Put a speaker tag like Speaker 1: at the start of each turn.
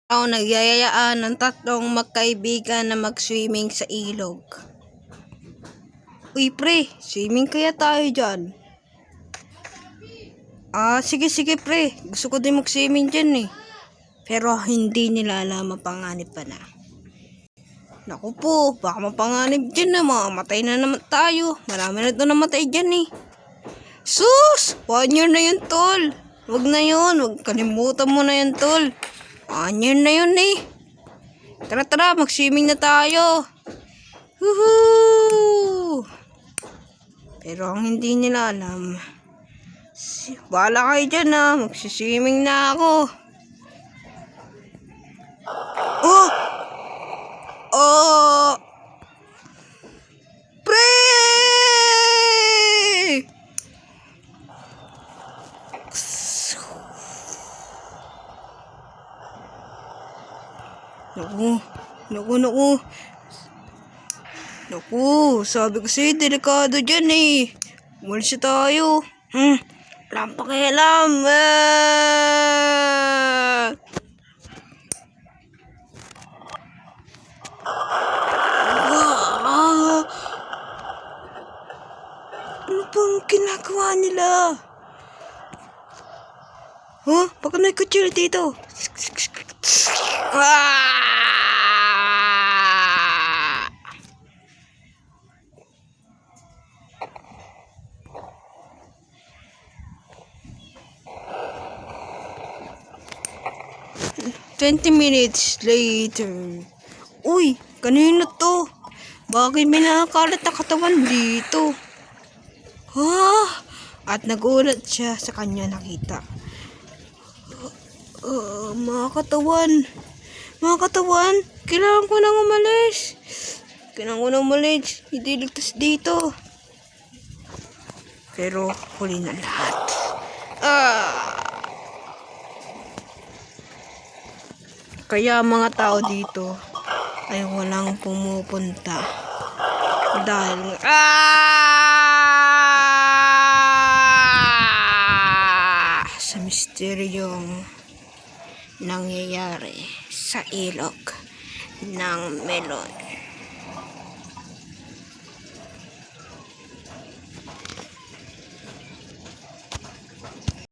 Speaker 1: Ako nagyayayaan ng tatlong magkaibigan na mag-swimming sa ilog. Uy pre, swimming kaya tayo dyan? Sige pre, gusto ko din mag-swimming dyan eh. Pero hindi nila alam mapanganib pa na. Naku po, baka mapanganib dyan na, mamamatay na naman tayo. Marami na ito namatay dyan eh. Sus! 1 year na yun tol. Wag na yun, wag kalimutan mo na yun tol. 1 year na yun eh. Tara, mag-swimming na tayo. Woohoo! Pero ang hindi nila alam, bahala kayo dyan magsiswimming na ako. Oh! Pre! Naku, sabi ko sa'yo, delikado dyan eh. Umalis na tayo. Walang pakialam. Ano bang ginagawa nila? Baka may kutsil dito. "20 minutes later." Uy, kanino to? Bakit may nakakalat na katawan dito? At nagulat siya sa kanya nakita. Mga katawan, kailangan ko nang umalis. Hindi ligtas dito. Pero huli na lahat. Kaya mga tao dito ay walang pumupunta dahil sa misteryong nangyayari sa ilog ng melon.